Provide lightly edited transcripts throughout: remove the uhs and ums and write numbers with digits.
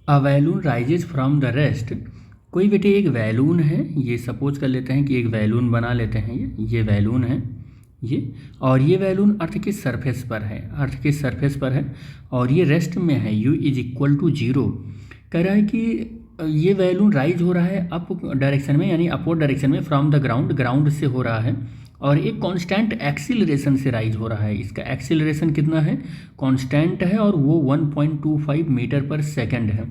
A balloon rises from the rest. कोई बेटे एक वैलून है, ये सपोज कर लेते हैं कि एक वैलून बना लेते हैं, ये वैलून है ये, और ये वैलून अर्थ के सरफेस पर है, अर्थ के सरफेस पर है और ये रेस्ट में है, u इज इक्वल टू 0। कह रहा है कि ये वैलून राइज हो रहा है अप डायरेक्शन में, यानी अपवर्ड डायरेक्शन में फ्रॉम द ग्राउंड, ग्राउंड से हो रहा है और एक कांस्टेंट एक्सीलरेशन से राइज हो रहा है। इसका एक्सीलरेशन कितना है, कांस्टेंट है और वो 1.25 मीटर पर सेकंड है।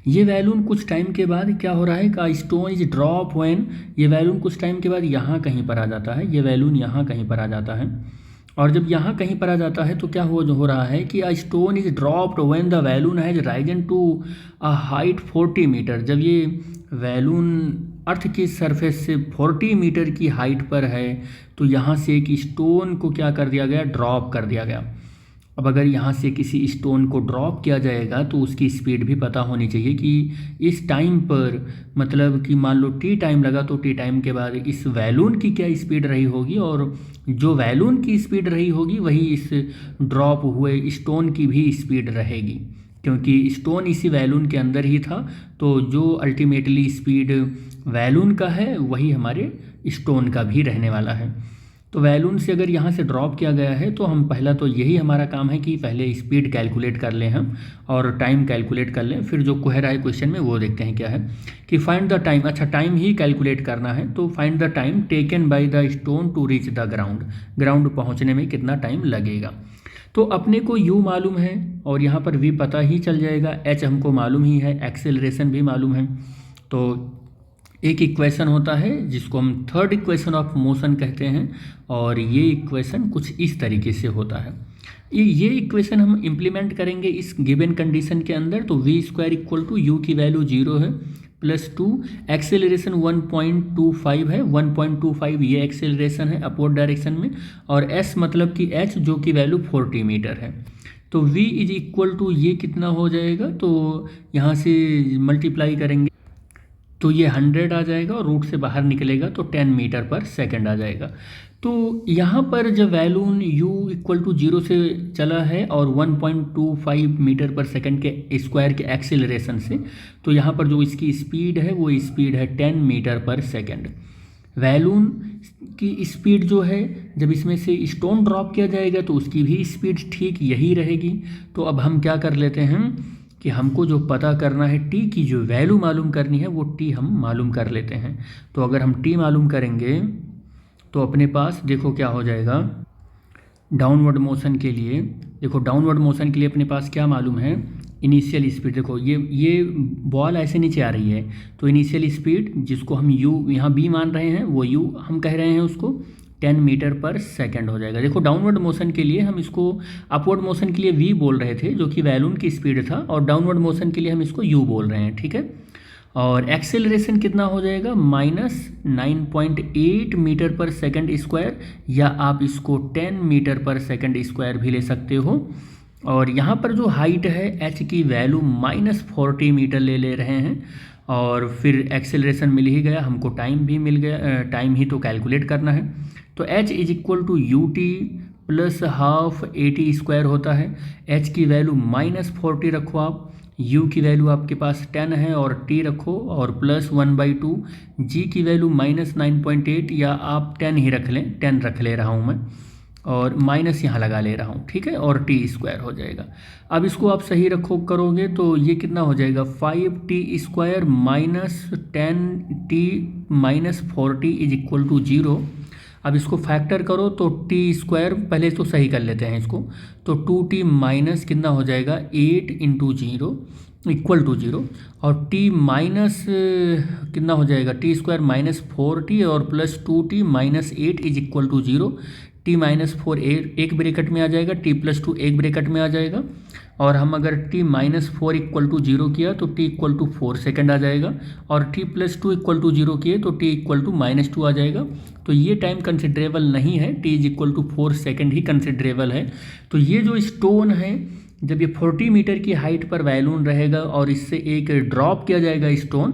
ये वैलून कुछ टाइम के बाद क्या हो रहा है, का स्टोन इज ड्रॉप व्हेन, ये वैलून कुछ टाइम के बाद यहाँ कहीं पर आ जाता है, ये वैलून यहाँ कहीं पर आ जाता है और जब यहाँ कहीं पर आ जाता है तो क्या हो रहा है कि a stone is dropped when the balloon has risen to a height 40 metre. जब ये वैलून अर्थ की सरफेस से 40 मीटर की हाइट पर है तो यहाँ से एक स्टोन को क्या कर दिया गया, ड्रॉप कर दिया गया। अब अगर यहाँ से किसी स्टोन को ड्रॉप किया जाएगा तो उसकी स्पीड भी पता होनी चाहिए कि इस टाइम पर, मतलब कि मान लो टी टाइम लगा तो टी टाइम के बाद इस वैलून की क्या स्पीड रही होगी, और जो वैलून की स्पीड रही होगी वही इस ड्रॉप हुए स्टोन की भी स्पीड रहेगी, क्योंकि स्टोन इसी वैलून के अंदर ही था। तो जो अल्टीमेटली स्पीड वैलून का है वही हमारे स्टोन का भी रहने वाला है। तो वैलून से अगर यहाँ से ड्रॉप किया गया है तो हम पहला तो यही हमारा काम है कि पहले स्पीड कैलकुलेट कर लें हम और टाइम कैलकुलेट कर लें। फिर जो कह रहा है क्वेश्चन में वो देखते हैं क्या है कि फाइंड द टाइम। अच्छा, टाइम ही कैलकुलेट करना है तो find the time taken by the stone to reach the ground, ground पहुँचने में कितना टाइम लगेगा। तो अपने को u मालूम है और यहाँ पर v पता ही चल जाएगा, h हमको मालूम ही है, एक्सेलरेशन भी मालूम है। तो एक इक्वेशन होता है जिसको हम थर्ड इक्वेशन ऑफ मोशन कहते हैं और ये इक्वेशन कुछ इस तरीके से होता है। ये इक्वेशन हम इम्प्लीमेंट करेंगे इस गिवन कंडीशन के अंदर। तो v square equal to u की वैल्यू 0 है प्लस 2, एक्सेलरेशन 1.25 है, 1.25 ये एक्सेलरेशन है अपवर्ड डायरेक्शन में, और s मतलब कि h जो कि वैल्यू 40 मीटर है। तो v इज इक्वल टू ये कितना हो जाएगा, तो यहाँ से मल्टीप्लाई करेंगे तो ये 100 आ जाएगा और रूट से बाहर निकलेगा तो 10 मीटर पर सेकंड आ जाएगा। तो यहाँ पर जब वैल्यून u इक्वल टू 0 से चला है और 1.25 मीटर पर सेकंड के स्क्वायर के एक्सेलरेशन से, तो यहाँ पर जो इसकी स्पीड है वो स्पीड है 10 मीटर पर सेकंड। वैलून की स्पीड जो है जब इसमें से स्टोन ड्रॉप किया जाएगा तो उसकी भी स्पीड ठीक यही रहेगी। तो अब हम क्या कर लेते हैं कि हमको जो पता करना है टी की जो वैल्यू मालूम करनी है वो टी हम मालूम कर लेते हैं। तो अगर हम टी मालूम करेंगे तो अपने पास देखो क्या हो जाएगा, डाउनवर्ड मोशन के लिए, देखो डाउनवर्ड मोशन के लिए अपने पास क्या मालूम है, इनिशियल स्पीड। देखो ये बॉल ऐसे नीचे आ रही है तो इनिशियल स्पीड जिसको हम u यहाँ b मान रहे हैं वो u हम कह रहे हैं उसको 10 मीटर पर सेकंड हो जाएगा। देखो डाउनवर्ड मोशन के लिए हम इसको, अपवर्ड मोशन के लिए v बोल रहे थे जो कि वैलून की स्पीड था, और डाउनवर्ड मोशन के लिए हम इसको u बोल रहे हैं, ठीक है। और एक्सेलरेशन कितना हो जाएगा, -9.8 मीटर पर सेकंड स्क्वायर, या आप इसको 10 मीटर पर सेकंड स्क्वायर भी ले सकते हो। और यहाँ पर जो हाइट है h की वैल्यू -40 मीटर ले रहे हैं और फिर एक्सेलरेशन मिल ही गया, हमको टाइम भी मिल गया, टाइम ही तो कैलकुलेट करना है। तो h is equal to u t plus half AT square होता है। h की वैल्यू -40 रखो आप, u की वैल्यू आपके पास 10 है और t रखो और प्लस 1/2, g की वैल्यू -9.8 या आप 10 ही रख लें, 10 रख ले रहा हूँ मैं और माइनस यहाँ लगा ले रहा हूँ, ठीक है, और टी स्क्वायर हो जाएगा। अब इसको आप सही रखो करोगे तो ये कितना हो जाएगा, 5t square -10t -40 is equal to 0। अब इसको फैक्टर करो तो टी स्क्वायर, पहले तो सही कर लेते हैं इसको, तो 2t माइनस कितना हो जाएगा 8 इंटू 0 इक्वल टू 0, और t माइनस कितना हो जाएगा, टी स्क्वायर -4t और plus 2t -8 is equal to 0। t -4 एक ब्रैकेट में आ जाएगा, t + 2 एक ब्रैकेट में आ जाएगा, और हम अगर t -4 इक्वल टू 0 किया तो t इक्वल टू 4 सेकेंड आ जाएगा, और t + 2 इक्वल टू 0 किए तो t इक्वल टू -2 आ जाएगा। तो ये टाइम कंसिडरेबल नहीं है, t is equal to 4 second ही कंसिडरेबल है। तो ये जो स्टोन है जब ये 40 मीटर की हाइट पर वैलून रहेगा और इससे एक ड्रॉप किया जाएगा स्टोन,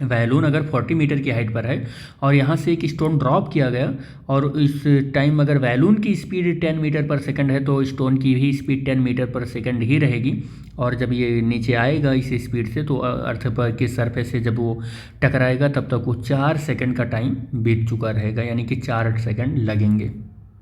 बैलून अगर 40 मीटर की हाइट पर है और यहाँ से एक स्टोन ड्रॉप किया गया और इस टाइम अगर बैलून की स्पीड 10 मीटर पर सेकंड है तो स्टोन की भी स्पीड 10 मीटर पर सेकंड ही रहेगी। और जब ये नीचे आएगा इस स्पीड से तो अर्थ पर के सरफेस से जब वो टकराएगा तब तक वो 4 सेकंड का टाइम बीत चुका रहेगा, यानी कि 4 सेकंड लगेंगे।